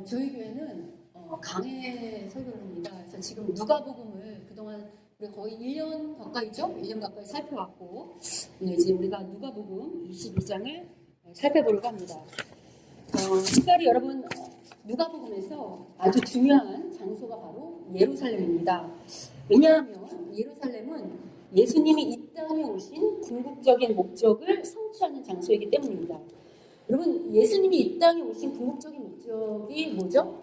저희 교회는 강해 설교를 합니다. 그래서 지금 누가복음을 그동안 우리 거의 1년 가까이죠? 1년 가까이 살펴왔고 오늘 이제 우리가 누가복음 22장을 살펴보려고 합니다. 특별히 여러분 누가복음에서 아주 중요한 장소가 바로 예루살렘입니다. 왜냐하면 예루살렘은 예수님이 이 땅에 오신 궁극적인 목적을 성취하는 장소이기 때문입니다. 여러분, 예수님이 이 땅에 오신 궁극적인 목적이 뭐죠?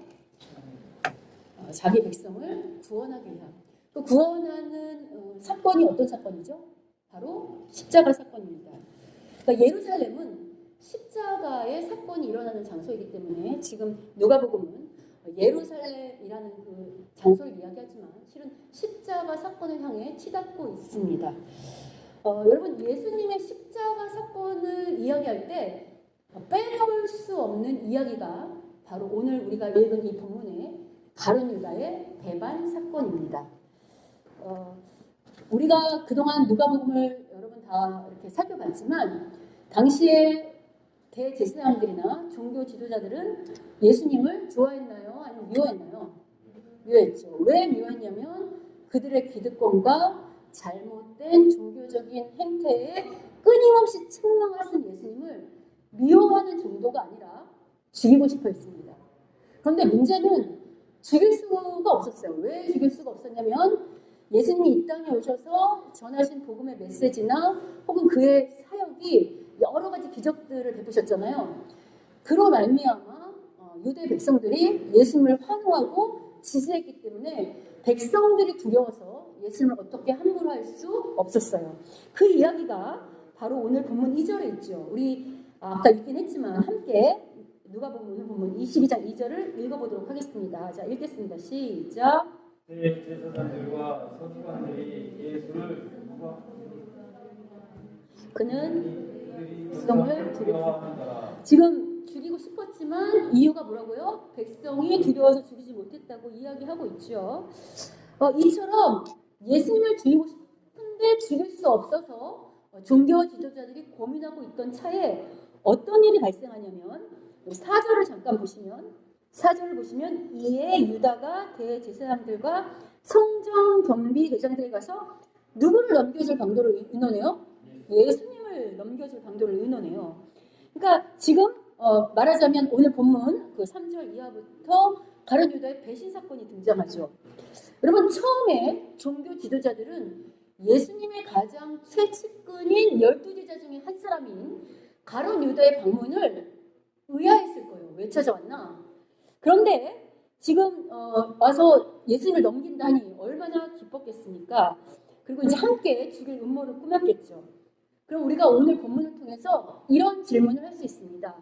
자기 백성을 구원하기 위한. 그 구원하는 사건이 어떤 사건이죠? 바로 십자가 사건입니다. 그러니까 예루살렘은 십자가의 사건이 일어나는 장소이기 때문에 지금 누가복음은 예루살렘이라는 그 장소를 이야기하지만 실은 십자가 사건을 향해 치닫고 있습니다. 여러분, 예수님의 십자가 사건을 이야기할 때 빼놓을 수 없는 이야기가 바로 오늘 우리가 읽은 이 본문의 가룟 유다의 배반 사건입니다. 우리가 그동안 누가복음을 여러분 다 이렇게 살펴봤지만 당시에 대제사장들이나 종교 지도자들은 예수님을 좋아했나요? 아니면 미워했나요? 미워했죠. 왜 미워했냐면 그들의 기득권과 잘못된 종교적인 행태에 끊임없이 책망하신 예수님을 미워하는 정도가 아니라 죽이고 싶어 했습니다. 그런데 문제는 죽일 수가 없었어요. 왜 죽일 수가 없었냐면 예수님이 이 땅에 오셔서 전하신 복음의 메시지나 혹은 그의 사역이 여러 가지 기적들을 베푸셨잖아요. 그로 말미암아 유대 백성들이 예수님을 환호하고 지지했기 때문에 백성들이 두려워서 예수님을 어떻게 함부로 할 수 없었어요. 그 이야기가 바로 오늘 본문 2절에 있죠. 우리 아까 읽긴 했지만 함께 누가복음 오늘 본문 22장 2절을 읽어보도록 하겠습니다. 자, 읽겠습니다. 시작. 대제사장들과 서기관들이 예수를 그는 백성을 두려워한다. 지금 죽이고 싶었지만 이유가 뭐라고요? 백성이 두려워서 죽이지 못했다고 이야기하고 있죠. 이처럼 예수님을 죽이고 싶은데 죽일 수 없어서 종교 지도자들이 고민하고 있던 차에 어떤 일이 발생하냐면 4절을 잠깐 보시면 4절을 보시면 이에 유다가 대제사장들과 성전 경비 대장들에 가서 누구를 넘겨줄 방도를 의논해요? 예수님을 넘겨줄 방도를 의논해요. 그러니까 지금 말하자면 오늘 본문 그 3절 이하부터 가룟 유다의 배신 사건이 등장하죠. 여러분, 처음에 종교 지도자들은 예수님의 가장 최측근인 12제자 중에 한 사람인 가룟 유다의 방문을 의아했을 거예요. 왜 찾아왔나? 그런데 지금 와서 예수님을 넘긴다니 얼마나 기뻤겠습니까? 그리고 이제 함께 죽일 음모를 꾸몄겠죠. 그럼 우리가 오늘 본문을 통해서 이런 질문을 할 수 있습니다.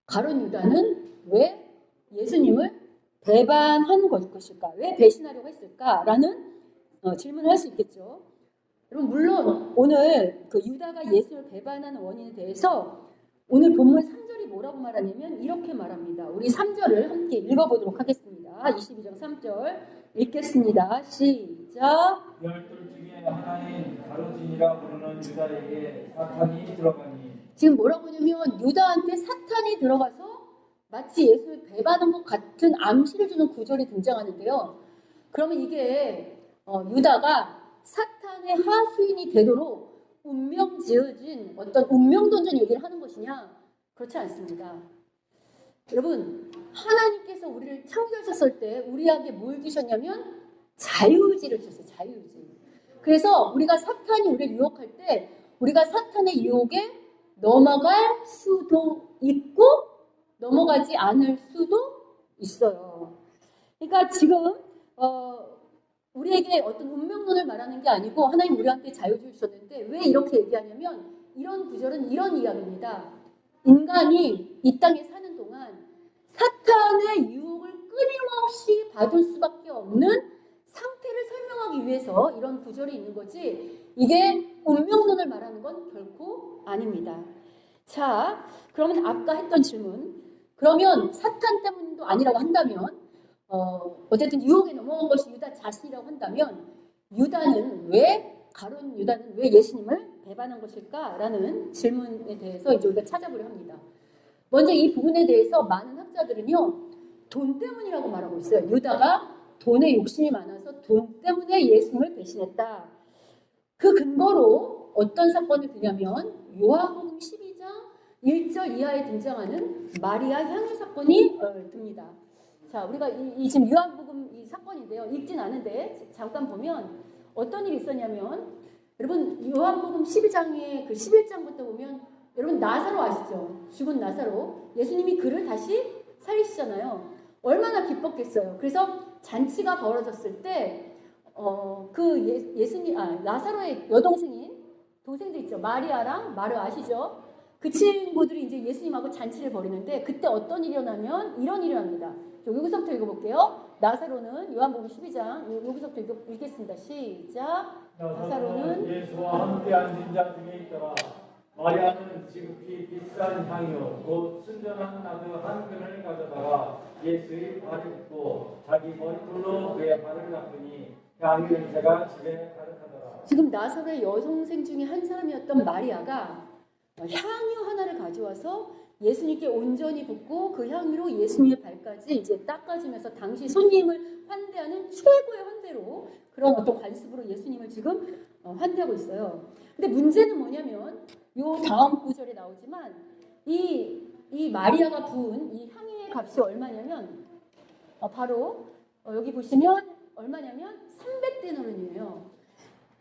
가룟 유다는 왜 예수님을 배반한 것일까? 왜 배신하려고 했을까? 라는 질문을 할 수 있겠죠. 여러분, 물론 오늘 그 유다가 예수를 배반하는 원인에 대해서 오늘 본문 3절이 뭐라고 말하냐면 이렇게 말합니다. 우리 3절을 함께 읽어보도록 하겠습니다. 22장 3절 읽겠습니다. 시작. 열둘 중에 하나인 가룟이라 부르는 유다에게 사탄이 들어가니. 지금 뭐라고 하냐면 유다한테 사탄이 들어가서 마치 예수를 배반한 것 같은 암시를 주는 구절이 등장하는데요. 그러면 이게 유다가 사탄의 하수인이 되도록 운명 지어진 어떤 운명 던전 얘기를 하는 것이냐? 그렇지 않습니다. 여러분, 하나님께서 우리를 창조하셨을 때 우리에게 뭘 주셨냐면 자유의지를 주셨어요. 자유의지. 그래서 우리가 사탄이 우리를 유혹할 때 우리가 사탄의 유혹에 넘어갈 수도 있고 넘어가지 않을 수도 있어요. 그러니까 지금 우리에게 어떤 운명론을 말하는 게 아니고 하나님 우리한테 자유를 주셨는데 왜 이렇게 얘기하냐면 이런 구절은 이런 이야기입니다. 인간이 이 땅에 사는 동안 사탄의 유혹을 끊임없이 받을 수밖에 없는 상태를 설명하기 위해서 이런 구절이 있는 거지 이게 운명론을 말하는 건 결코 아닙니다. 자, 그러면 아까 했던 질문, 그러면 사탄 때문도 아니라고 한다면 어쨌든 유혹에 넘어간 것이 유다 자신이라고 한다면 가룟 유다는 왜 예수님을 배반한 것일까라는 질문에 대해서 이제 우리가 찾아보려 합니다. 먼저 이 부분에 대해서 많은 학자들은요 돈 때문이라고 말하고 있어요. 유다가 돈에 욕심이 많아서 돈 때문에 예수님을 배신했다. 그 근거로 어떤 사건을 드냐면 요한복음 12장 1절 이하에 등장하는 마리아 향유 사건이 듭니다. 자, 우리가 이 지금 요한복음 이 사건인데요. 읽진 않은데 잠깐 보면 어떤 일이 있었냐면, 여러분 요한복음 12장의 그 11장부터 보면 여러분 나사로 아시죠? 죽은 나사로. 예수님이 그를 다시 살리시잖아요. 얼마나 기뻤겠어요. 그래서 잔치가 벌어졌을 때 예수님 나사로의 여동생인 동생들 있죠. 마리아랑 마르 아시죠? 그 친구들이 이제 예수님하고 잔치를 벌이는데 그때 어떤 일이 일어나면 이런 일이 일어납니다. 여기서부터 읽어볼게요. 나사로는 요한복음 12장 여기서부터 읽겠습니다. 시작. 나사로는 예수와 함께 앉은 자 중에 있더라. 마리아는 지극히 비싼 향유 곧 순전한 나드 한 근을 가져다가 예수의 발에 붓고 자기 머리털로 그의 발을 닦으니 향유 냄새가 집에 가득하더라. 지금 나사로의 여동생 중에 한 사람이었던 마리아가 향유 하나를 가져와서 예수님께 온전히 붓고 그 향유로 예수님의 발까지 이제 닦아주면서 당시 손님을 환대하는 최고의 환대로 그런 어떤 관습으로 예수님을 지금 환대하고 있어요. 근데 문제는 뭐냐면 요 다음 구절에 나오지만 이 마리아가 부은 이 향유의 값이 얼마냐면 바로 여기 보시면 얼마냐면 300데나리온이에요.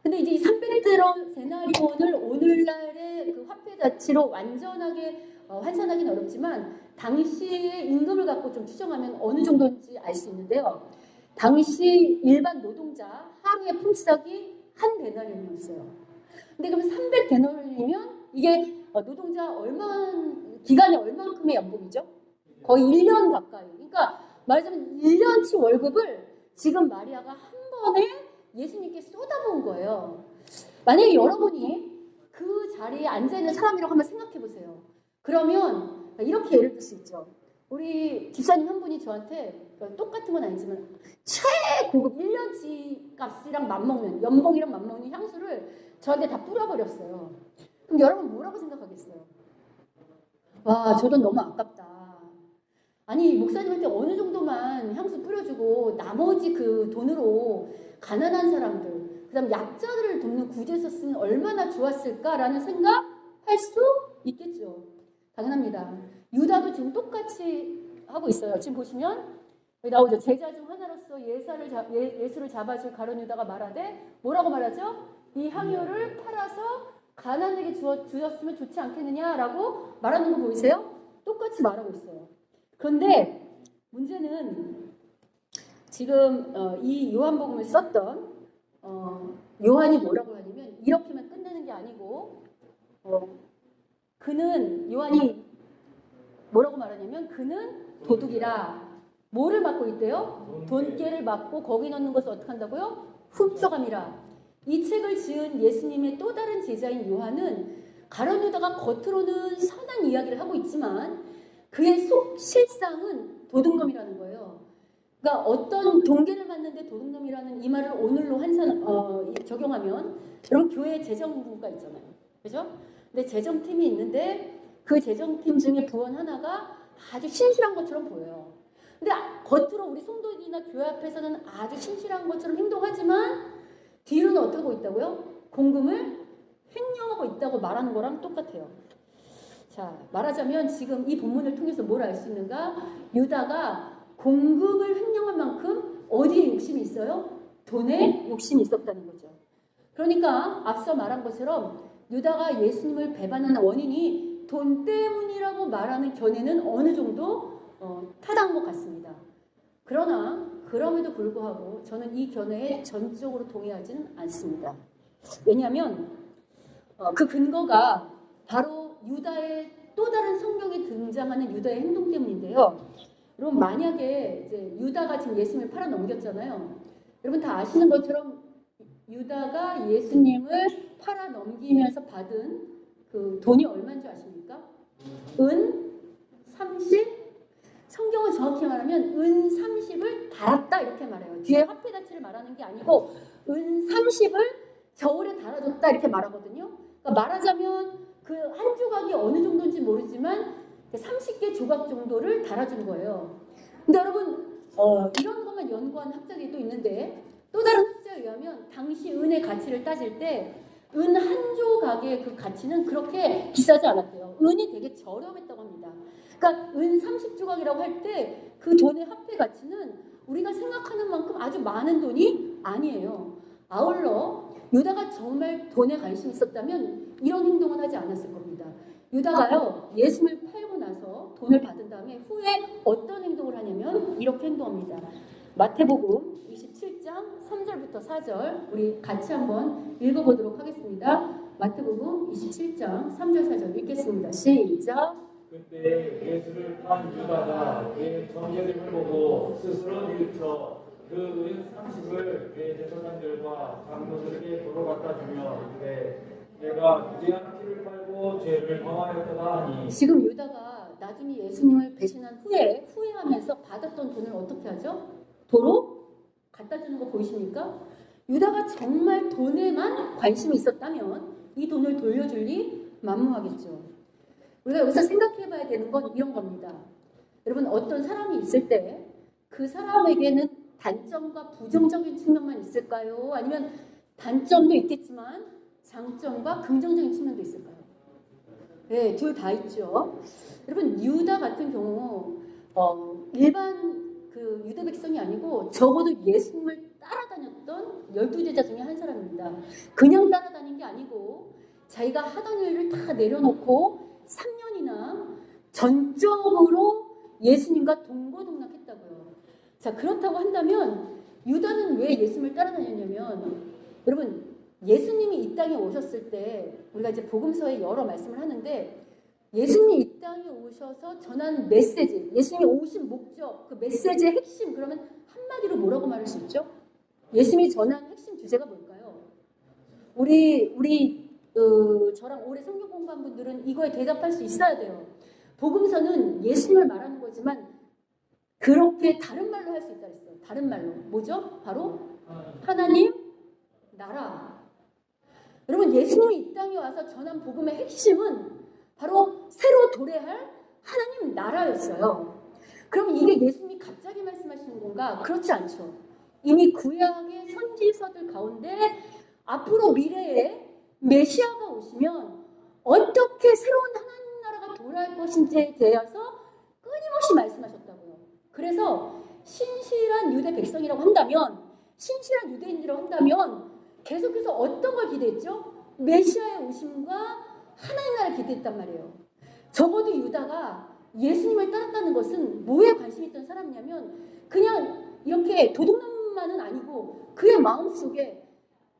근데 이제 이 300데나리온을 오늘날의 그 화폐 가치로 완전하게 환산하기는 어렵지만 당시의 임금을 갖고 좀 추정하면 어느 정도인지 알 수 있는데요. 당시 일반 노동자 하루의 품삯이 한 데나리온이었어요. 근데 그러면 300데나리온이면 이게 노동자 기간에 얼마만큼의 연봉이죠? 거의 1년 가까이. 그러니까 말하자면 1년치 월급을 지금 마리아가 한 번에 예수님께 쏟아부은 거예요. 만약에 여러분이 그 자리에 앉아있는 사람이라고 한번 생각해 보세요. 그러면 이렇게 예를 들 수 있죠. 우리 집사님 한 분이 저한테 똑같은 건 아니지만 최고급 1년치 값이랑 맞먹는 연봉이랑 맞먹는 향수를 저한테 다 뿌려버렸어요. 그럼 여러분 뭐라고 생각하겠어요? 와, 저 돈 너무 아깝다. 아니 목사님한테 어느 정도만 향수 뿌려주고 나머지 그 돈으로 가난한 사람들, 그 다음 약자들을 돕는 구제에 썼으면 얼마나 좋았을까라는 생각할 수 있겠죠. 당연합니다. 유다도 지금 똑같이 하고 있어요. 지금 보시면 여기 나오죠. 제자 중 하나로서 예수를 잡아줄 가룟 유다가 말하되 뭐라고 말하죠? 이 향유를 팔아서 가난에게 주었으면 좋지 않겠느냐라고 말하는 거 보이세요? 똑같이 말하고 있어요. 그런데 문제는 지금 이 요한복음을 썼던 요한이 뭐라고 하냐면 이렇게만 끝내는 게 아니고 요한이 뭐라고 말하냐면 그는 도둑이라. 뭐를 맡고 있대요? 돈깨를 맡고 거기 넣는 것을 어떻게 한다고요? 훔쳐감이라. 이 책을 지은 예수님의 또 다른 제자인 요한은 가룟 유다가 겉으로는 선한 이야기를 하고 있지만 그의 실상은 도둑놈이라는 거예요. 그러니까 어떤 동계를 받는데 도둑놈이라는 이 말을 오늘로 적용하면 여러분 교회에 재정부가 있잖아요. 그죠? 근데 재정팀이 있는데 그 재정팀 중에 부원 하나가 아주 신실한 것처럼 보여요. 근데 겉으로 우리 성도들이나 교회 앞에서는 아주 신실한 것처럼 행동하지만 뒤로는 어떻게 하고 있다고요? 공금을 횡령하고 있다고 말하는 거랑 똑같아요. 자, 말하자면 지금 이 본문을 통해서 뭘 알 수 있는가? 유다가 공금을 횡령할 만큼 어디에 욕심이 있어요? 돈에 욕심이 있었다는 거죠. 그러니까 앞서 말한 것처럼 유다가 예수님을 배반하는 원인이 돈 때문이라고 말하는 견해는 어느 정도 타당한 것 같습니다. 그러나 그럼에도 불구하고 저는 이 견해에 전적으로 동의하지는 않습니다. 왜냐하면 그 근거가 바로 유다의 또 다른 성경에 등장하는 유다의 행동 때문인데요. 여러분 만약에 이제 유다가 지금 예수님을 팔아 넘겼잖아요. 여러분 다 아시는 것처럼 유다가 예수님을 팔아 넘기면서 받은 그 돈이 얼마인 줄 아십니까? 은 30? 성경은 정확히 말하면 은 30을 달았다 이렇게 말해요. 뒤에 화폐 가치를 말하는 게 아니고 은 30을 저울에 달아줬다 이렇게 말하거든요. 그러니까 말하자면 그 한 조각이 어느 정도인지 모르지만 30개 조각 정도를 달아준 거예요. 근데 여러분 이런 것만 연구한 학자들이 또 있는데 또 다른 학자에 의하면 당시 은의 가치를 따질 때 은 한 조각의 그 가치는 그렇게 비싸지 않았대요. 은이 되게 저렴했다고 합니다. 그러니까 은 30조각이라고 할 때 그 돈의 화폐 가치는 우리가 생각하는 만큼 아주 많은 돈이 아니에요. 아울러 유다가 정말 돈에 관심이 있었다면 이런 행동은 하지 않았을 겁니다. 유다가요, 예수님을 팔고 나서 돈을 받은 다음에 후에 어떤 행동을 하냐면 이렇게 행동합니다. 마태복음 27장 3절부터 4절 우리 같이 한번 읽어보도록 하겠습니다. 마태복음 27장 3절 4절 읽겠습니다. 시작. 그때 예수를 판 유다가 그의 정죄됨을 보고 스스로 뉘우쳐 그 은 30을 대제사장들과 장로들에게 도로 갖다 주며 이르되 내가 무죄한 피를 팔고 죄를 범하였도다 하니. 지금 유다가 나중에 예수님을 배신한 후에 후회하면서 받았던 돈을 어떻게 하죠? 도로 갖다 주는 거 보이십니까? 유다가 정말 돈에만 관심이 있었다면 이 돈을 돌려줄 리 만무하겠죠. 우리가 여기서 생각해 봐야 되는 건 이런 겁니다. 여러분, 어떤 사람이 있을 때 그 사람에게는 단점과 부정적인 측면만 있을까요? 아니면 단점도 있겠지만 장점과 긍정적인 측면도 있을까요? 네, 둘 다 있죠. 여러분, 유다 같은 경우 일반 그 유대 백성이 아니고 적어도 예수님을 따라다녔던 12제자 중에 한 사람입니다. 그냥 따라다닌 게 아니고 자기가 하던 일을 다 내려놓고 3년이나 전적으로 예수님과 동고동락했다고요. 자, 그렇다고 한다면 유다는 왜 예수님을 따라다녔냐면, 여러분, 예수님이 이 땅에 오셨을 때 우리가 이제 복음서에 여러 말씀을 하는데 예수님이 이 땅에 오셔서 전한 메시지, 예수님이 오신 목적, 그 메시지의 핵심, 그러면 한마디로 뭐라고 말할 수 있죠? 예수님이 전한 핵심 주제가 뭘까요? 우리 저랑 오래 성경 공부한 분들은 이거에 대답할 수 있어야 돼요. 복음서는 예수님을 말하는 거지만 그렇게 다른 말로 할 수 있다 그랬어요. 다른 말로. 뭐죠? 바로 하나님 나라. 여러분, 예수님이 이 땅에 와서 전한 복음의 핵심은 바로 새로 도래할 하나님 나라였어요. 그럼 이게 예수님이 갑자기 말씀하시는 건가? 그렇지 않죠. 이미 구약의 선지서들 가운데 앞으로 미래에 메시아가 오시면 어떻게 새로운 하나님 나라가 도래할 것인지에 대해서 끊임없이 말씀하셨다고요. 그래서 신실한 유대 백성이라고 한다면, 신실한 유대인이라고 한다면 계속해서 어떤 걸 기대했죠? 메시아의 오심과 하나님 나라를 기대했단 말이에요. 적어도 유다가 예수님을 따랐다는 것은 뭐에 관심이 있던 사람이냐면 그냥 이렇게 도둑놈만은 아니고 그의 마음속에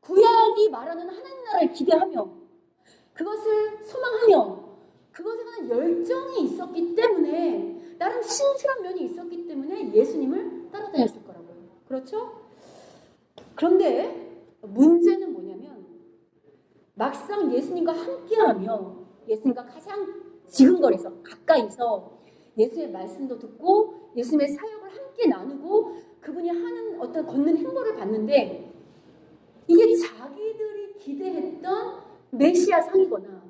구약이 말하는 하나님 나라를 기대하며 그것을 소망하며 그것에 관한 열정이 있었기 때문에, 나름 신실한 면이 있었기 때문에 예수님을 따라다녔을 거라고요. 그렇죠? 그런데 문제는 뭐냐면 막상 예수님과 함께하며 예수님과 가장 지근거려서 가까이서 예수의 말씀도 듣고 예수님의 사역을 함께 나누고 그분이 하는 어떤 걷는 행보를 봤는데 이게 자기들이 기대했던 메시아 상이거나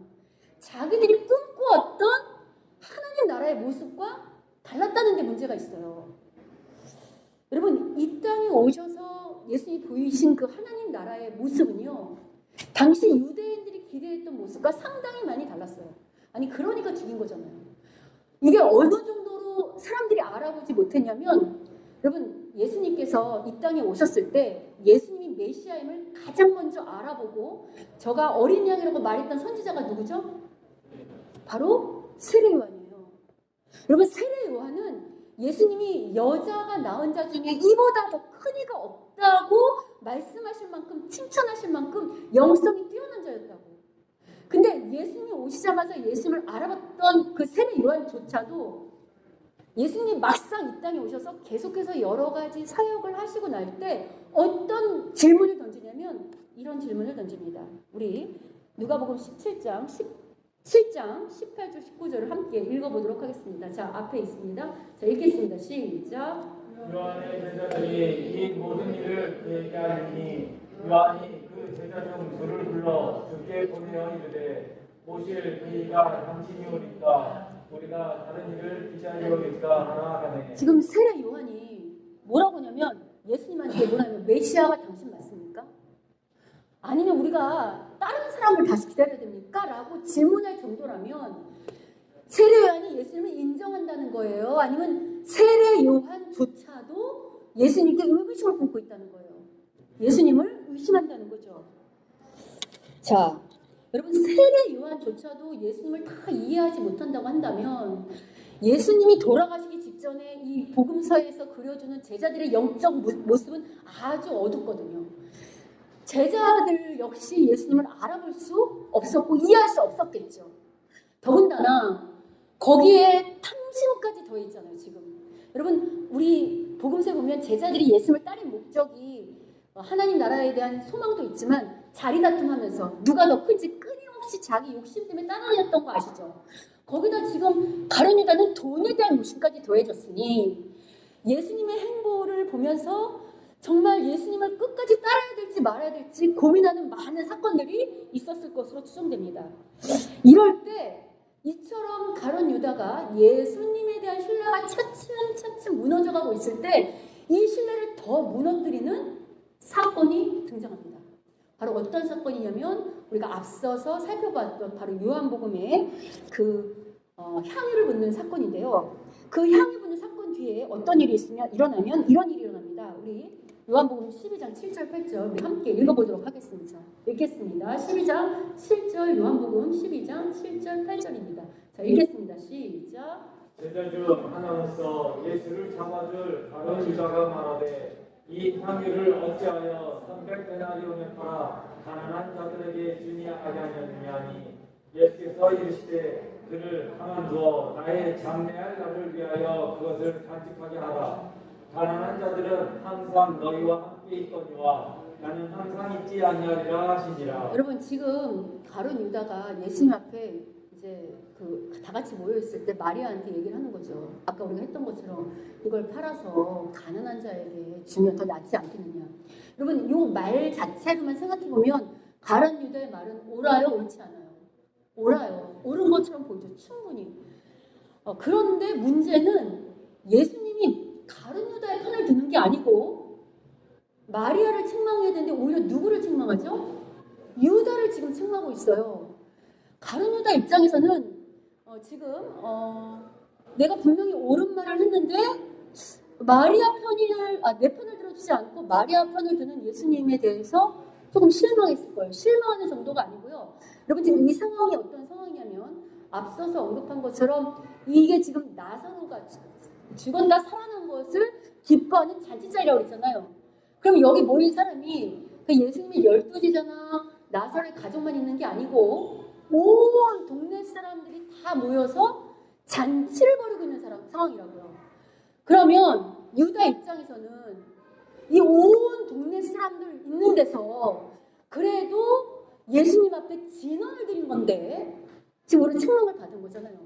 자기들이 꿈꾸었던 하나님 나라의 모습과 달랐다는 데 문제가 있어요. 여러분, 이 땅에 오셔서 예수님이 보이신 그 하나님 나라의 모습은요, 당시 유대인들이 기대했던 모습과 상당히 많이 달랐어요. 아니, 그러니까 죽인 거잖아요. 이게 어느 정도로 사람들이 알아보지 못했냐면, 여러분, 예수님께서 이 땅에 오셨을 때 예수님이 메시아임을 가장 먼저 알아보고 저가 어린 양이라고 말했던 선지자가 누구죠? 바로 세례 요한이에요. 여러분, 세례 요한은 예수님이 여자가 낳은 자 중에 이보다 더 큰 이가 없다고 말씀하실 만큼, 칭찬하실 만큼 영성이 뛰어난 자였다고. 근데 예수님이 오시자마자 예수님을 알아봤던 그 세례 요한조차도 예수님이 막상 이 땅에 오셔서 계속해서 여러 가지 사역을 하시고 날 때 어떤 질문을 던지냐면 이런 질문을 던집니다. 우리 누가복음 17장 18절 19절을 함께 읽어보도록 하겠습니다. 자, 앞에 있습니다. 자, 읽겠습니다. 시작. 요한의 제자들이 이 모든 일을 그에게 알리니 요한이 그 제자 중 둘을 불러 주께 보내어 이르되 오실 그이가 당신이 오니까 우리가 다른 일을 기다리오리까 하나 하네. 지금 세례 뭐라고 하냐면 예수님한테 뭐라면 메시아가 당신 맞습니까? 아니면 우리가 다른 사람을 다시 기다려야 됩니까? 라고 질문할 정도라면 세례 요한이 예수님을 인정한다는 거예요? 아니면 세례 요한조차도 예수님께 의구심을 품고 있다는 거예요? 예수님을 의심한다는 거죠. 자, 여러분 세례 요한조차도 예수님을 다 이해하지 못한다고 한다면 예수님이 돌아가시기 직전에 이 복음서에서 그려주는 제자들의 영적 모습은 아주 어둡거든요. 제자들 역시 예수님을 알아볼 수 없었고 이해할 수 없었겠죠. 더군다나 거기에 탐심까지 더했잖아요. 지금 여러분 우리 복음서에 보면 제자들이 예수님을 따른 목적이 하나님 나라에 대한 소망도 있지만 자리다툼하면서 누가 더 큰지 끊임없이 자기 욕심 때문에 따라다녔던 거 아시죠? 거기다 지금 가룟 유다는 돈에 대한 욕심까지 더해졌으니 예수님의 행보를 보면서 정말 예수님을 끝까지 따라야 될지 말아야 될지 고민하는 많은 사건들이 있었을 것으로 추정됩니다. 이럴 때 이처럼 가룟 유다가 예수님에 대한 신뢰가 차츰차츰 무너져가고 있을 때 이 신뢰를 더 무너뜨리는 사건이 등장합니다. 바로 어떤 사건이냐면 우리가 앞서서 살펴봤던 바로 요한복음의 그 향유를 붓는 사건인데요. 그 향유 붓는 사건 뒤에 어떤 일이 일어나면 이런 일이 일어납니다. 우리 요한복음 12장 7절 8절 우리 함께 읽어보도록 하겠습니다. 읽겠습니다. 12장 7절 요한복음 12장 7절 8절입니다. 자, 읽겠습니다. 시작. 제자 중 하나로서 예수를 잡아줄 가룟 유다가 말하되 이 향유를 어찌하여 300데나리온에 팔아 가난한 자들에게 주니 아니하느냐 하니 예수께서 이르시되 그를 가만두어 나의 장래할 날을 위하여 그것을 간직하게 하라. 가난한 자들은 항상 너희와 함께 있거니와 나는 항상 있지 아니하리라 하시니라. 여러분 지금 가룟 유다가 예수님 앞에 이제 그 다 같이 모여 있을 때 마리아한테 얘기를 하는 거죠. 아까 우리가 했던 것처럼 이걸 팔아서 가난한 자에게 주면 더 낫지 않겠느냐. 여러분 이 말 자체로만 생각해 보면 가룟 유다의 말은 옳아요, 옳지 않아요? 옳아요. 옳은 것처럼 보이죠. 충분히. 그런데 문제는 예수님이 가룟 유다의 편을 드는 게 아니고 마리아를 책망해야 되는데 오히려 누구를 책망하죠? 유다를 지금 책망하고 있어요. 가룟 유다 입장에서는 지금 내가 분명히 옳은 말을 했는데 마리아 내 편을 들어주지 않고 마리아 편을 드는 예수님에 대해서 조금 실망했을 거예요. 실망하는 정도가 아니고요. 여러분 지금 이 상황이 어떤 상황이냐면 앞서서 언급한 것처럼 이게 지금 나사로가 죽었다 살아난 것을 기뻐하는 잔치자리라고 그랬잖아요. 그럼 여기 모인 사람이 예수님의 12제자나 나사로의 가족만 있는 게 아니고 온 동네 사람들이 다 모여서 잔치를 벌이고 있는 상황이라고요. 그러면 유다 입장에서는 이 온 동네 사람들 있는 데서 그래도 예수님 앞에 진언을 드린 건데 지금 우리는 책망을 받은 거잖아요.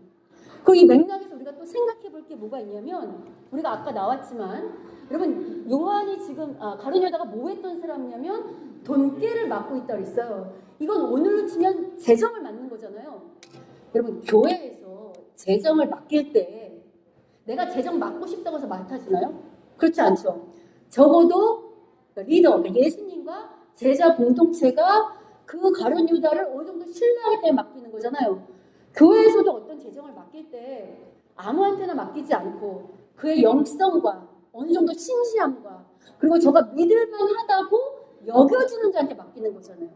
그 이 맥락에서 우리가 또 생각해 볼 게 뭐가 있냐면 우리가 아까 나왔지만 여러분 요한이 지금 가룟 유다가 뭐 했던 사람이냐면 돈깨를 맡고 있다고 했어요. 이건 오늘로 치면 재정을 맡는 거잖아요. 여러분 교회에서 재정을 맡길 때 내가 재정 맡고 싶다고 해서 맡아지나요? 그렇지 않죠. 적어도 리더, 예수님과 제자 공동체가 그 가룟 유다를 어느 정도 신뢰하기 때문에 맡기는 거잖아요. 교회에서도 어떤 재정을 맡길 때 아무한테나 맡기지 않고 그의 영성과 어느 정도 신실함과 그리고 저가 믿을만하다고 여겨지는 자한테 맡기는 거잖아요.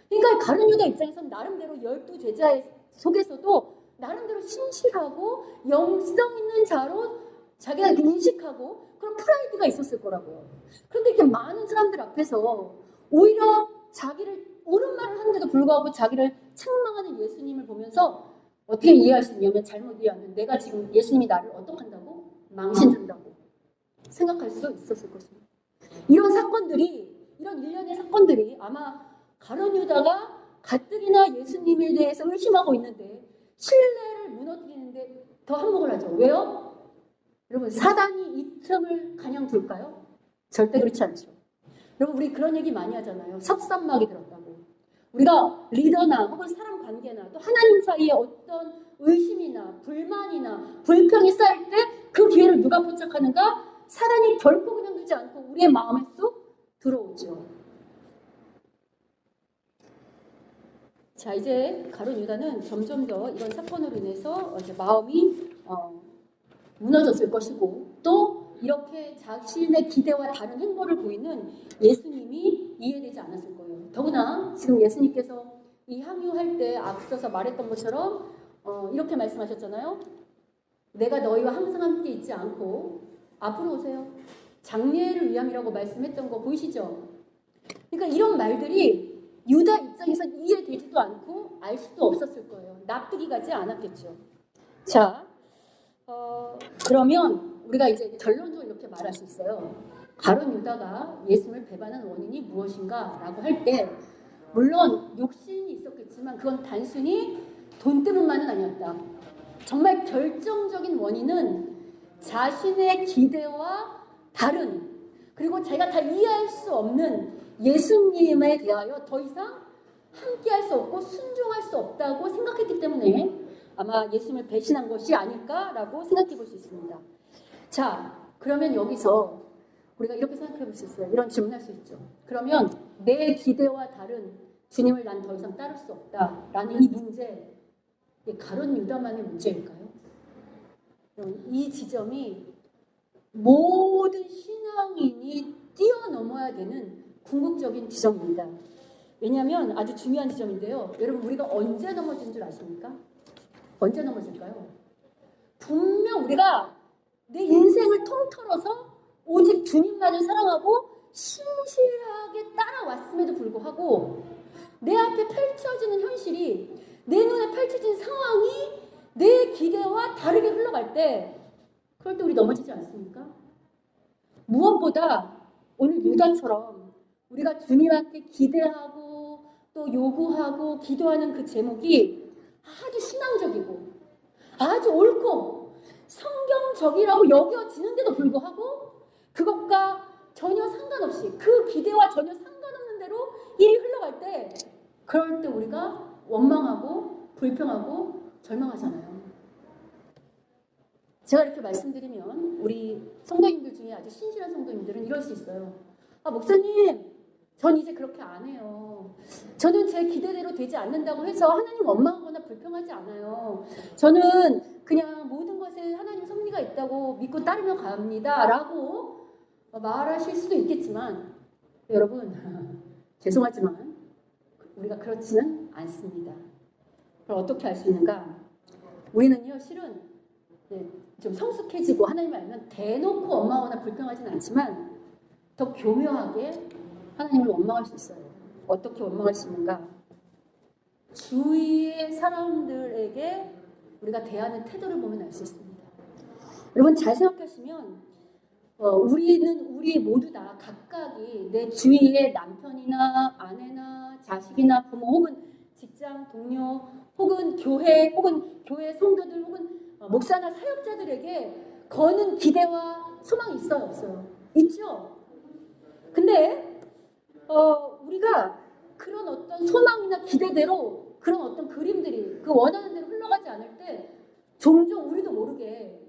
그러니까 가룟 유다 입장에서는 나름대로 12제자 속에서도 나름대로 신실하고 영성 있는 자로 자기가 인식하고 그런 프라이드가 있었을 거라고요. 그런데 이렇게 많은 사람들 앞에서 오히려 자기를 옳은 말을 하는데도 불구하고 자기를 책망하는 예수님을 보면서 어떻게 이해할 수 있냐면 잘못 이해하면 내가 지금 예수님이 나를 어떻게 한다고? 망신한다고 생각할 수 있었을 것입니다. 이런 사건들이 이런 일련의 사건들이 아마 가룟 유다가 가뜩이나 예수님에 대해서 의심하고 있는데 신뢰를 무너뜨리는데 더 한몫을 하죠. 왜요? 여러분 사단이 이 틈을 가냥 둘까요? 절대 그렇지 않죠. 여러분 우리 그런 얘기 많이 하잖아요. 석산막이 들었다고. 우리가 리더나 혹은 사람 관계나 또 하나님 사이에 어떤 의심이나 불만이나 불평이 쌓일 때 그 기회를 누가 포착하는가? 사단이 결코 그냥 참지 않고 우리의 마음에 쏙 들어오죠. 자, 이제 가룟 유다는 점점 더 이런 사건으로 인해서 이제 마음이 무너졌을 것이고, 또 이렇게 자신의 기대와 다른 행보를 보이는 예수님이 이해되지 않았을 거예요. 더구나 지금 예수님께서 이 향유할 때 앞서서 말했던 것처럼 이렇게 말씀하셨잖아요. 내가 너희와 항상 함께 있지 않고 앞으로 오세요. 장례를 위함이라고 말씀했던 거 보이시죠? 그러니까 이런 말들이 유다 입장에서 이해되지도 않고 알 수도 없었을 거예요. 납득이 가지 않았겠죠. 자, 그러면 우리가 이제 결론적으로 이렇게 말할 수 있어요. 가룟 유다가 예수님을 배반한 원인이 무엇인가 라고 할 때, 물론 욕심이 있었겠지만 그건 단순히 돈 때문만은 아니었다. 정말 결정적인 원인은 자신의 기대와 다른, 그리고 자기가 다 이해할 수 없는 예수님에 대하여 더 이상 함께할 수 없고 순종할 수 없다고 생각했기 때문에 아마 예수님을 배신한 것이 아닐까라고 생각해 볼 수 있습니다. 자, 그러면 여기서 우리가 이렇게 생각해 볼 수 있어요. 이런 질문할 수 있죠. 그러면 내 기대와 다른 주님을 난 더 이상 따를 수 없다라는 이 문제, 가룟 유다만의 문제일까요? 이 지점이 모든 신앙인이 뛰어넘어야 되는 궁극적인 지점입니다. 왜냐하면 아주 중요한 지점인데요. 여러분, 우리가 언제 넘어진 줄 아십니까? 언제 넘어질까요? 분명 우리가 내 인생을 통틀어서 오직 주님만을 사랑하고 신실하게 따라왔음에도 불구하고 내 앞에 펼쳐지는 현실이, 내 눈에 펼쳐진 상황이 내 기대와 다르게 흘러갈 때, 그럴 때 우리 넘어지지 않습니까? 무엇보다 오늘 유다처럼 우리가 주님한테 기대하고 또 요구하고 기도하는 그 제목이 아주 신앙적이고 아주 옳고 성경적이라고 여겨지는데도 불구하고 그것과 전혀 상관없이, 그 기대와 전혀 상관없는 대로 일이 흘러갈 때, 그럴 때 우리가 원망하고 불평하고 절망하잖아요. 제가 이렇게 말씀드리면 우리 성도님들 중에 아주 신실한 성도님들은 이럴 수 있어요. 아, 목사님, 전 이제 그렇게 안 해요. 저는 제 기대대로 되지 않는다고 해서 하나님 원망하거나 불평하지 않아요. 저는 그냥 모든 것에 하나님 섭리가 있다고 믿고 따르며 갑니다 라고 말하실 수도 있겠지만, 여러분 죄송하지만 우리가 그렇지는 않습니다. 그럼 어떻게 알 수 있는가? 우리는요, 실은 좀 성숙해지고 하나님을 알면 대놓고 원망하거나 불평하지는 않지만 더 교묘하게 하나님을 원망할 수 있어요. 어떻게 원망할 수 있는가? 주위의 사람들에게 우리가 대하는 태도를 보면 알 수 있습니다. 여러분 잘 생각하시면 우리 모두 다 각각이 내 주위의 남편이나 아내나 자식이나 부모 혹은 직장 동료 혹은 교회 성도들 혹은 목사나 사역자들에게 거는 기대와 소망이 있어요, 없어요? 있죠? 근데 우리가 그런 어떤 소망이나 기대대로 그런 어떤 그림들이 그 원하는 대로 흘러가지 않을 때 종종 우리도 모르게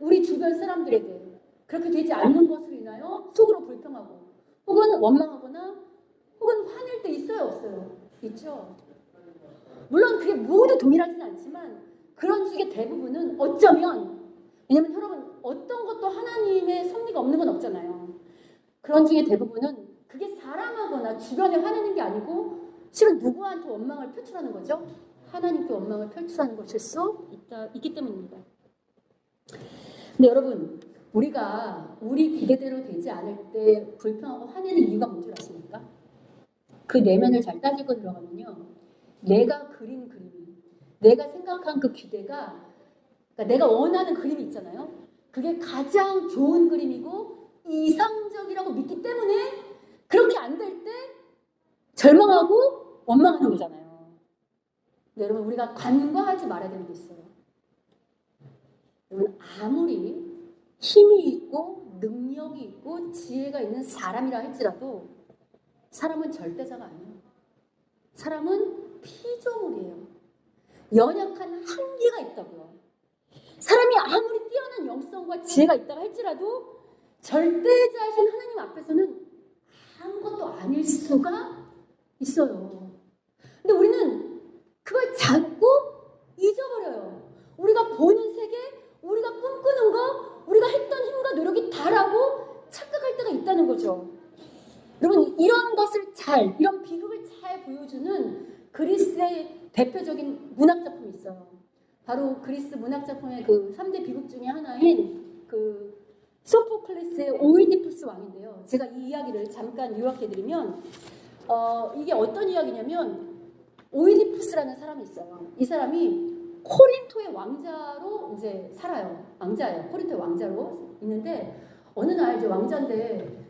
우리 주변 사람들에게 그렇게 되지 않는 것으로 인하여 속으로 불평하고 혹은 원망하거나 혹은 화낼 때 있어요, 없어요? 있죠? 물론 그게 모두 동일하지는 않지만 그런 중에 대부분은 어쩌면, 왜냐면 여러분 어떤 것도 하나님의 섭리가 없는 건 없잖아요. 그런 중에 대부분은 그게 사람하거나 주변에 화내는 게 아니고 실은 누구한테 원망을 표출하는 거죠? 하나님께 원망을 표출하는 것일 수 있기 때문입니다. 근데 여러분, 우리가 우리 기대대로 되지 않을 때 불평하고 화내는 이유가 뭔지 아십니까? 그 내면을 잘 따지고 들어가면요, 내가 그린 그림이, 내가 생각한 그 기대가, 그러니까 내가 원하는 그림이 있잖아요. 그게 가장 좋은 그림이고 이상적이라고 믿기 때문에 그렇게 안 될 때 절망하고 원망하는 거잖아요. 근데 여러분, 우리가 간과하지 말아야 되는 게 있어요. 여러분, 아무리 힘이 있고 능력이 있고 지혜가 있는 사람이라 할지라도 사람은 절대자가 아니에요. 사람은 피조물이에요. 연약한 한계가 있다고요. 사람이 아무리 뛰어난 영성과 지혜가 있다고 할지라도 절대자이신 하나님 앞에서는 아무것도 아닐 수가 있어요. 근데 우리는 그걸 자꾸 잊어버려요. 우리가 보는 세계, 우리가 꿈꾸는 거, 우리가 했던 힘과 노력이 다라고 착각할 때가 있다는 거죠. 여러분, 이런 것을 이런 비극을 잘 보여주는 그리스의 대표적인 문학작품이 있어요. 바로 그리스 문학작품의 그 3대 비극 중에 하나인 그 소포클레스의 오이디푸스 왕인데요. 제가 이 이야기를 잠깐 요약해드리면, 이게 어떤 이야기냐면, 오이디푸스라는 사람이 있어요. 이 사람이 코린토의 왕자로 이제 살아요. 왕자예요. 코린토의 왕자로 있는데, 어느 날 이제 왕자인데,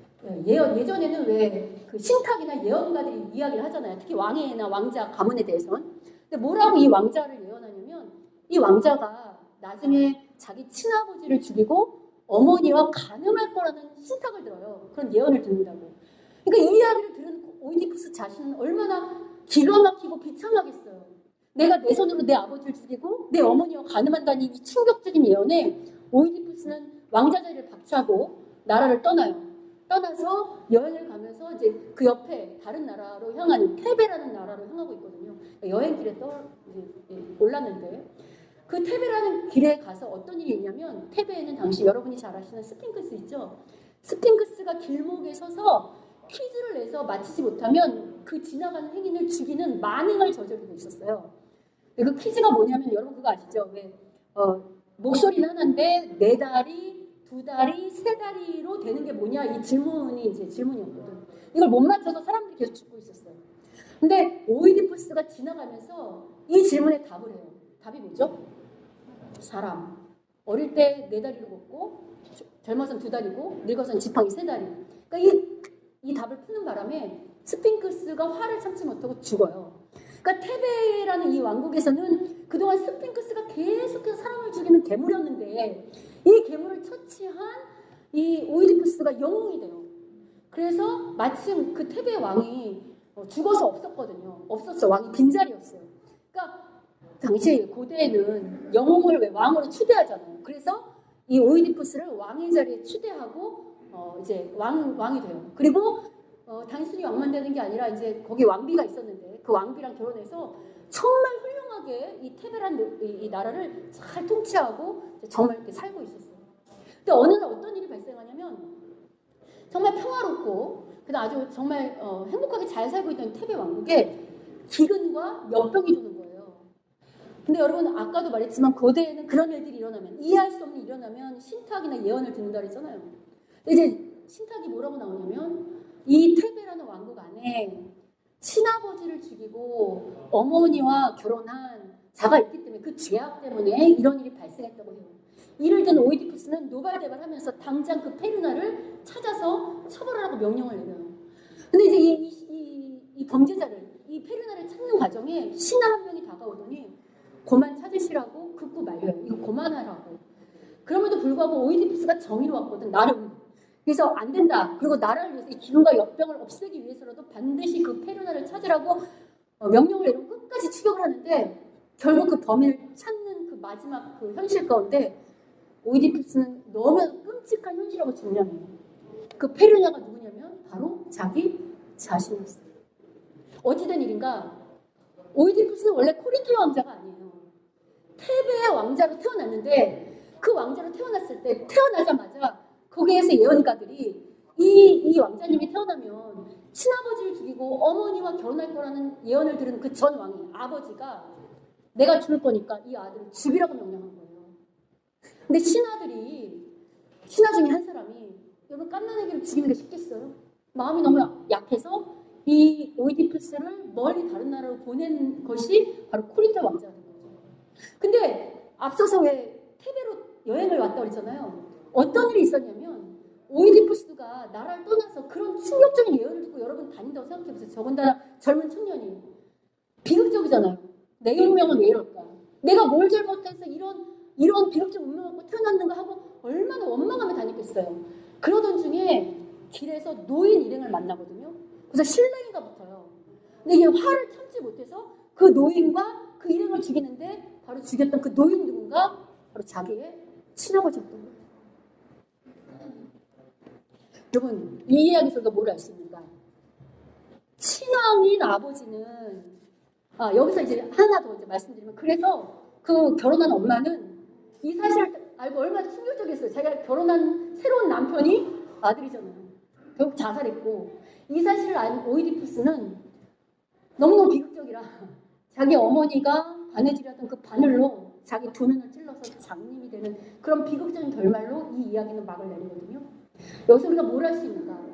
예전에는 왜 그 신탁이나 예언가들이 이야기를 하잖아요. 특히 왕이나 왕자 가문에 대해서는. 근데 뭐라고 이 왕자를 예언하냐면, 이 왕자가 나중에 자기 친아버지를 죽이고 어머니와 간음할 거라는 신탁을 들어요. 그런 예언을 듣는다고. 그러니까 이 이야기를 들은 오이디푸스 자신은 얼마나 기가 막히고 비참하겠어요. 내가 내 손으로 내 아버지를 죽이고 내 어머니와 간음한다는 이 충격적인 예언에 오이디푸스는 왕자 자리를 박차고 나라를 떠나서 여행을 가면서 이제 그 옆에 다른 나라로 향하는 테베라는 나라로 향하고 있거든요. 여행길에 올랐는데 그 테베라는 길에 가서 어떤 일이 있냐면, 테베에는 당시 여러분이 잘 아시는 스핑크스 있죠? 스핑크스가 길목에 서서 퀴즈를 내서 맞히지 못하면 그 지나가는 행인을 죽이는 만행을 저지르고 있었어요. 그 퀴즈가 뭐냐면, 여러분 그거 아시죠? 목소리는 하나인데 4다리, 2다리, 3다리로 되는 게 뭐냐, 이 질문이었거든. 이걸 못 맞춰서 사람들이 계속 죽고 있었어요. 근데 오이디푸스가 지나가면서 이 질문에 답을 해요. 답이 뭐죠? 사람. 어릴 때 4다리로 걷고 젊어선 2다리고 늙어선 지팡이 3다리. 그러니까 이 답을 푸는 바람에 스핑크스가 화를 참지 못하고 죽어요. 그러니까 테베라는 이 왕국에서는 그동안 스핑크스가 계속해서 사람을 죽이는 괴물이었는데, 이 괴물을 처치한 이 오이디푸스가 영웅이 돼요. 그래서 마침 그 테베 왕이 죽어서 없었거든요. 없었어. 왕이 빈자리였어요. 그러니까 당시 고대에는 영웅을 왜 왕으로 추대하잖아요. 그래서 이 오이디푸스를 왕의 자리에 추대하고 이제 왕이 돼요. 그리고 단순히 왕만 되는 게 아니라 이제 거기 왕비가 있었는데 그 왕비랑 결혼해서 정말 훌륭하게 이 테베란 이 나라를 잘 통치하고 정말 이렇게 살고 있었어요. 근데 어느 날 어떤 일이 발생하냐면, 정말 평화롭고 그다음 아주 정말 행복하게 잘 살고 있던 테베 왕국에 기근과 역병이 도는 거예요. 근데 여러분, 아까도 말했지만 고대에는 그런 일들이 일어나면, 이해할 수 없는 일이 일어나면 신탁이나 예언을 듣는다 그랬잖아요. 근데 이제 신탁이 뭐라고 나오냐면, 이 테베라는 왕국 안에 친아버지를 죽이고 어머니와 결혼한 자가 있기 때문에 그 죄악 때문에 이런 일이 발생했다고 해요. 이를 든 오이디푸스는 노발대발하면서 당장 그 페르나를 찾아서 처벌하라고 명령을 내려요. 근데 이제 이 범죄자를, 이 페르나를 찾는 과정에 신하 한 명이 다가오더니 고만 찾으시라고 극구 말려요. 이거 고만하라고. 그럼에도 불구하고 오이디푸스가 정의로웠거든, 나름. 그래서 안 된다. 그리고 나라를 위해서 이 기근과 역병을 없애기 위해서라도 반드시 그 페르나를 찾으라고 명령을 내리고 끝까지 추격을 하는데, 결국 그 범인을 찾는 그 마지막 그 현실 가운데 오이디푸스는 너무 끔찍한 현실하고 직면해요. 그 페르나가 누구냐면 바로 자기 자신이었어요. 어찌된 일인가, 오이디푸스는 원래 코린토 왕자가 아니에요. 테베의 왕자로 태어났는데, 그 왕자로 태어났을 때 태어나자마자 거기에서 예언가들이 이 왕자님이 태어나면 친아버지를 죽이고 어머니와 결혼할 거라는 예언을 들은 그 전 왕이, 아버지가 내가 죽을 거니까 이 아들을 죽이라고 명령한 거예요. 근데 신하 중에 한 사람이, 여러분 깜난애기를 죽이는 게 쉽겠어요? 마음이 너무 약해서 이 오이디푸스를 멀리 다른 나라로 보낸 것이 바로 코린토 왕자라는 거죠. 근데 앞서서 왜 테베로 여행을 왔다고 그랬잖아요. 어떤 일이 있었냐면, 오이디푸스가 나라를 떠나서 그런 충격적인 예언을 듣고 여러분 다닌다고 생각해보세요. 더군다나 젊은 청년이. 비극적이잖아요. 내 운명은 왜 이럴까? 내가 뭘 잘못해서 이런 비극적 운명을 갖고 태어났는가 하고 얼마나 원망하며 다녔겠어요. 그러던 중에 길에서 노인 일행을 만나거든요. 그래서 실랭이가 붙어요. 근데 이게 화를 참지 못해서 그 노인과 그 일행을 죽이는데, 바로 죽였던 그 노인 누군가? 바로 자기의 친아버지였던 거예요. 여러분 이 이야기에서 우리가 뭘 알 수 있는가? 친왕인 아버지는 여기서 이제 하나 더 이제 말씀드리면 그래서 그 결혼한 엄마는 이 사실을 알고 얼마나 충격적이었어요. 자기가 결혼한 새로운 남편이 아들이잖아요. 결국 자살했고 이 사실을 안 오이디푸스는 너무너무 비극적이라 자기 어머니가 바느질하던 그 바늘로 자기 두 눈을 찔러서 장님이 되는 그런 비극적인 결말로 이 이야기는 막을 내리거든요. 여기서 우리가 뭘 할 수 있는가?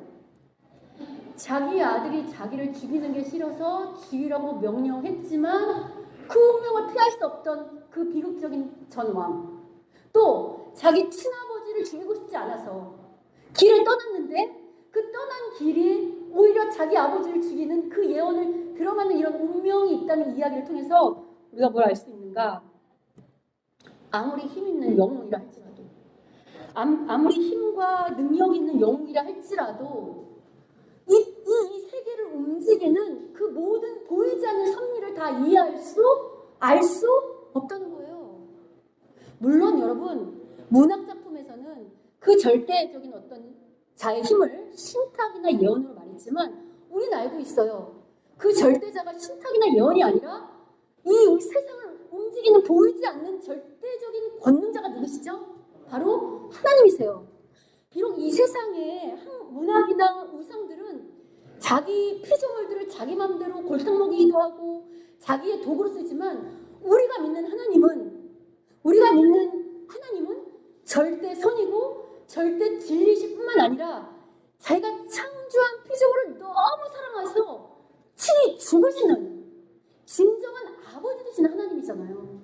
자기 아들이 자기를 죽이는 게 싫어서 죽이라고 명령했지만 그 운명을 피할 수 없던 그 비극적인 전왕, 또 자기 친아버지를 죽이고 싶지 않아서 길을 떠났는데 그 떠난 길이 오히려 자기 아버지를 죽이는 그 예언을 들어맞는 이런 운명이 있다는 이야기를 통해서 우리가 뭘 알 수 있는가? 아무리 힘 있는 영웅이라 할지라도 아무리 힘과 능력 있는 영웅이라 할지라도 이 세계를 움직이는 그 모든 보이지 않는 섭리를 다 이해할 알 수 없다는 거예요. 물론 여러분 문학 작품에서는 그 절대적인 어떤 자의 힘을 신탁이나 예언으로 말했지만 우리는 알고 있어요. 그 절대자가 신탁이나 예언이 아니라 이 세상을 움직이는 보이지 않는 절대적인 권능자가 누구시죠? 바로 하나님이세요. 비록 이 세상에 문학이나 우상들은 자기 피조물들을 자기 마음대로 골탕 먹이기도 하고 자기의 도구로 쓰지만 우리가 믿는 하나님은 절대 선이고 절대 진리실 뿐만 아니라 자기가 창조한 피조물을 너무 사랑하셔 친히 죽으시는 진정한 아버지 되시는 하나님이잖아요.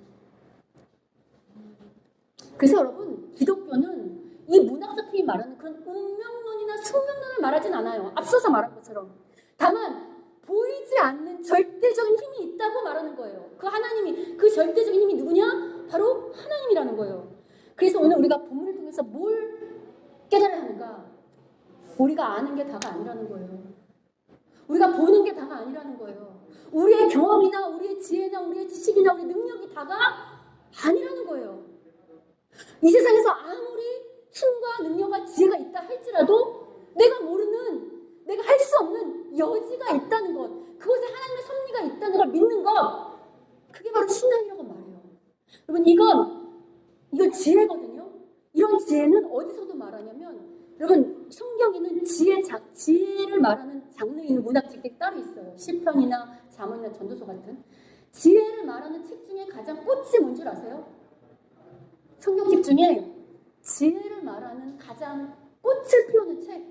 그래서 여러분 기독교는 이 문학작품이 말하는 그런 운명론이나 숙명론을 말하진 않아요. 앞서서 말한 것처럼. 다만 보이지 않는 절대적인 힘이 있다고 말하는 거예요. 그 하나님이, 그 절대적인 힘이 누구냐? 바로 하나님이라는 거예요. 그래서 오늘 우리가 본문을 통해서 뭘 깨달아야 하는가? 우리가 아는 게 다가 아니라는 거예요. 우리가 보는 게 다가 아니라는 거예요. 우리의 경험이나 우리의 지혜나 우리의 지식이나 우리의 능력이 다가 아니라는 거예요. 이 세상에서 아무리 힘과 능력과 지혜가 있다 할지라도 내가 모르는, 내가 할 수 없는 여지가 있다는 것, 그곳에 하나님의 섭리가 있다는 걸 믿는 것, 그게 바로 신앙이라고 말해요. 여러분 이건 지혜거든요. 이런 지혜는 어디서도 말하냐면 여러분 성경에는 지혜를 말하는 장르 있는 문학책들이 따로 있어요. 시편이나 잠언이나 전도서 같은 지혜를 말하는 책 중에 가장 꽃이 뭔 줄 아세요? 성경책 중에 지혜를 말하는 가장 꽃을 피우는 책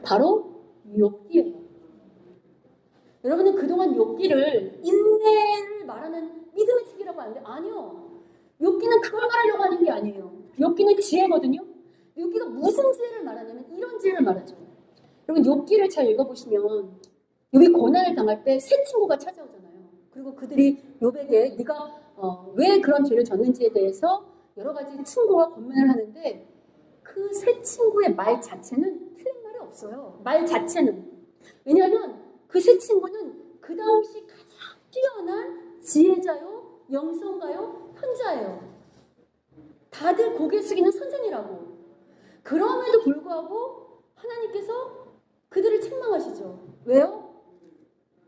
바로 욥기예요. 여러분은 그동안 욥기를 인내를 말하는 믿음의 책이라고 하는데 아니요. 욥기는 그걸 말하려고 하는 게 아니에요. 욥기는 지혜거든요. 욥기가 무슨 지혜를 말하냐면 이런 지혜를 말하죠. 여러분 욥기를 잘 읽어보시면 욥이 고난을 당할 때 세 친구가 찾아오잖아요. 그리고 그들이 욥에게 네가 왜 그런 죄를 졌는지에 대해서 여러 가지 충고와 권면을 하는데 그 세 친구의 말 자체는 틀린 말이 없어요. 말 자체는. 왜냐하면 그 세 친구는 그 당시 가장 뛰어난 지혜자요, 영성가요, 현자예요. 다들 고개 숙이는 선생이라고. 그럼에도 불구하고 하나님께서 그들을 책망하시죠. 왜요?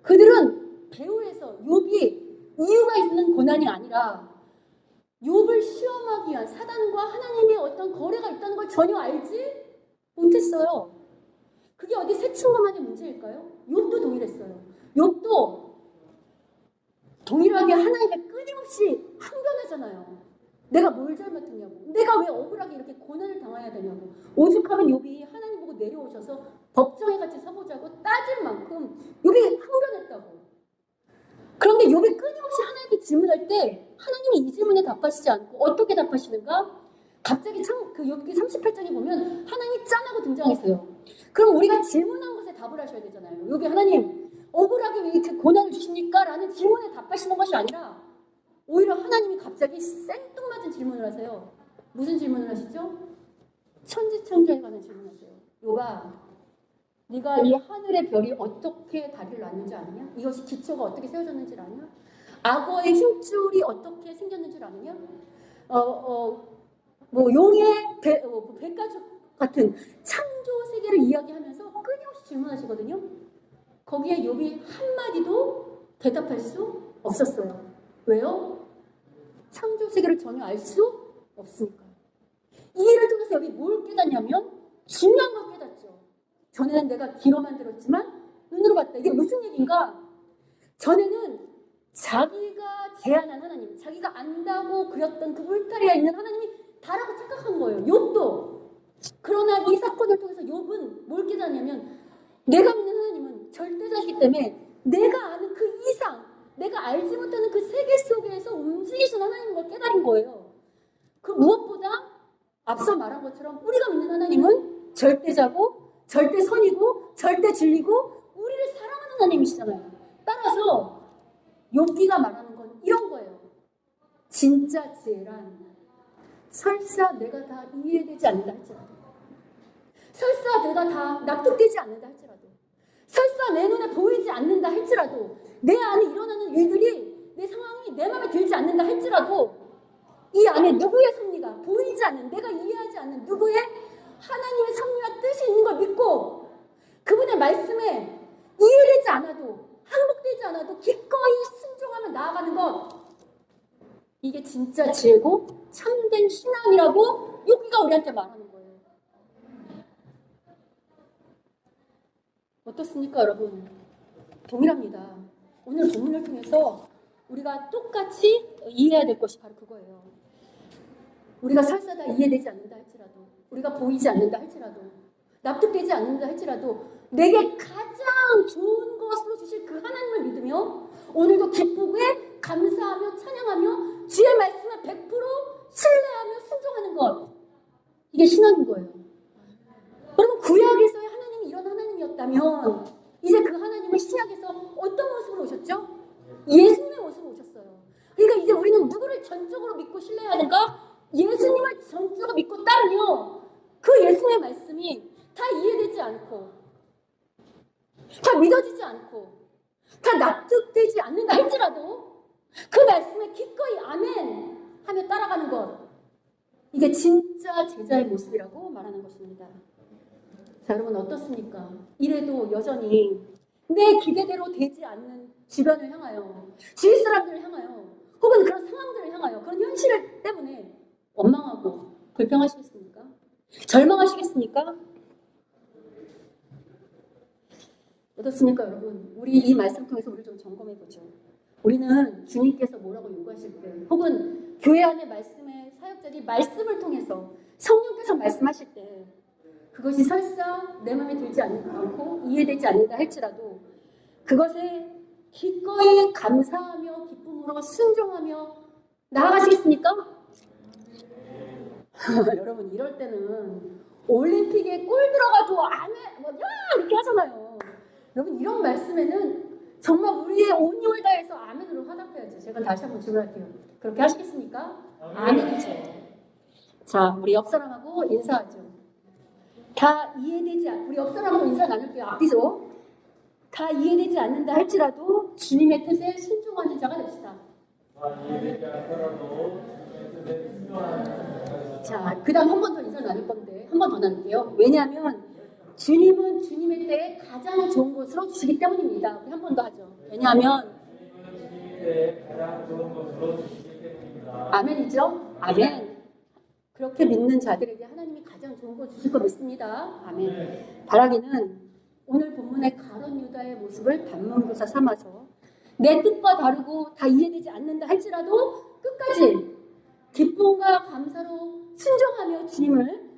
그들은 배후에서 욥이 이유가 있는 고난이 아니라 욥을 시험하기 위한 사단과 하나님의 어떤 거래가 있다는 걸 전혀 알지 못했어요. 그게 어디 세 친구만의 문제일까요? 욥도 동일했어요. 욥도 동일하게 하나님께 끊임없이 항변하잖아요. 내가 뭘 잘못했냐고. 내가 왜 억울하게 이렇게 고난을 당해야 되냐고. 오죽하면 욥이 하나님 보고 내려오셔서 법정에 같이 서보자고 따질 만큼 욥이 항변했다고. 그런데 욥이 끊임없이 하나님께 질문할 때 하나님이 이 질문에 답하시지 않고 어떻게 답하시는가? 갑자기 그 욥기 38장에 보면 하나님이 짠하고 등장했어요. 그럼 우리가 질문한 것에 답을 하셔야 되잖아요. 욥이 하나님 억울하게 왜 이렇게 고난을 주십니까? 라는 질문에 답하시는 것이 아니라 오히려 하나님이 갑자기 생뚱맞은 질문을 하세요. 무슨 질문을 하시죠? 천지창조에 관한 질문을 하세요. 욥아, 네가 이 하늘의 별이 어떻게 다리를 낳는지 아느냐? 이것이 기초가 어떻게 세워졌는지 아느냐? 악어의 힘줄이 어떻게 생겼는지 아느냐? 뭐 용의 배가죽 같은 창조 세계를 이야기하면서 끊임없이 질문하시거든요. 거기에 욥이 한마디도 대답할 수 없었어요. 왜요? 창조 세계를 전혀 알 수 없으니까. 이 일을 통해서 욥이 뭘 깨닫냐면 중요한 걸 깨닫죠. 전에는 내가 귀로만 들었지만 눈으로 봤다. 이게 무슨 얘기인가? 전에는 자기가 제안한 하나님, 자기가 안다고 그렸던 그 울타리에 있는 하나님이 다라고 착각한 거예요. 욥도. 그러나 이 사건을 통해서 욥은 뭘 깨닫냐면 내가 믿는 하나님은 절대자이기 때문에 내가 아는 그 이상, 내가 알지 못하는 그 세계 속에서 움직이시는 하나님인 걸 깨달은 거예요. 그 무엇보다 앞서 말한 것처럼 우리가 믿는 하나님은 절대자고 절대선이고 절대 진리고 우리를 사랑하는 하나님이시잖아요. 따라서 욥기가 말하는 건 이런 거예요. 진짜 지혜란 설사 내가 다 이해되지 않는다 할지라도, 설사 내가 다 납득되지 않는다 할지라도, 설사 내 눈에 보이지 않는다 할지라도, 내 안에 일어나는 일들이 내 상황이 내 마음에 들지 않는다 할지라도 이 안에 누구의 섭리가 보이지 않는, 내가 이해하지 않는 누구의 하나님의 섭리와 뜻이 있는 걸 믿고 그분의 말씀에 이해되지 않아도, 항복되지 않아도 기꺼이 순종하며 나아가는 것, 이게 진짜 지혜고 참된 신앙이라고 욥기가 우리한테 말하는 거예요. 어떻습니까, 여러분? 동일합니다. 오늘 본문을 통해서 우리가 똑같이 이해해야 될 것이 바로 그거예요. 우리가 설사 다 이해되지 않는다 할지라도, 우리가 보이지 않는다 할지라도, 납득되지 않는다 할지라도 내게 가장 좋은 것으로 주실 그 하나님을 믿으며 오늘도 기쁘게 감사하며 찬양하며 주의 말씀을 100% 신뢰하며 순종하는 것, 이게 신앙인 거예요. 여러분, 구약에서의 하나님이 이런 하나님이었다면 이제 그 하나님은 신약에서 어떤 모습으로 오셨죠? 예수님의 모습으로 오셨어요. 그러니까 이제 우리는 누구를 전적으로 믿고 신뢰해야 하는가? 예수님을 전적으로 믿고 따르며 그 예수님의 말씀이 다 이해되지 않고 다 믿어지지 않고 다 납득되지 않는다 할지라도 그 말씀에 기꺼이 아멘 하며 따라가는 것, 이게 진짜 제자의 모습이라고 말하는 것입니다. 자, 여러분 어떻습니까? 이래도 여전히 내 기대대로 되지 않는 주변을 향하여, 주위 사람들을 향하여, 혹은 그런 상황들을 향하여, 그런 현실 때문에 원망하고 불평하시겠습니까? 절망하시겠습니까? 어떻습니까, 여러분? 우리 이 말씀 통해서 우리를 좀 점검해보죠. 우리는 주님께서 뭐라고 요구하실 때, 혹은 교회 안의 말씀의 사역자들이 말씀을 통해서 성령께서 말씀하실 때 그것이 설사 내 마음에 들지 않고 이해되지 않는다 할지라도 그것에 기꺼이 감사하며 기쁨으로 순종하며 나아가시겠습니까? 여러분, 이럴 때는 올림픽에 골 들어가도 안 해, 야! 이렇게 하잖아요. 여러분, 이런 말씀에는 정말 우리의 온 힘을 다해서 아멘으로 화답해야죠. 제가 다시 한번 질문할게요. 그렇게 하시겠습니까? 아멘이죠. 자, 우리 옆 사람하고 인사하죠. 다 이해되지 않고, 우리 옆 사람하고 인사 나눌게요. 앞뒤로. 다 이해되지 않는다 할지라도 주님의 뜻에 순종하는 자가 됩시다. 다 이해되지 않더라도 주님의 뜻에 순종하는 자가. 자, 그 다음 한 번 더 인사 나눌 건데 한 번 더 나눌게요. 왜냐하면 주님은 주님의 때에 가장 좋은 것으로 주시기 때문입니다. 우리 한 번 더 하죠. 왜냐하면 주님은 주님의 때에 가장 좋은 것으로 주시기 때문입니다. 아멘이죠? 아멘. 그렇게 믿는 자들에게 하나님이 가장 좋은 거 주실 거 믿습니다. 아멘. 바라기는 오늘 본문의 가룟 유다의 모습을 반문교사 삼아서 내 뜻과 다르고 다 이해되지 않는다 할지라도 끝까지 기쁨과 감사로 순종하며 주님을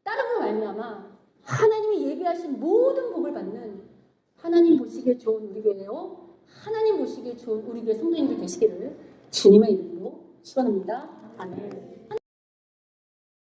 따르고 말미암아 하나님이 예비하신 모든 복을 받는, 하나님 보시기에 좋은 우리 교회요, 하나님 보시기에 좋은 우리 교회 성도님들 되시기를 주님의 이름으로 축원합니다. 아멘.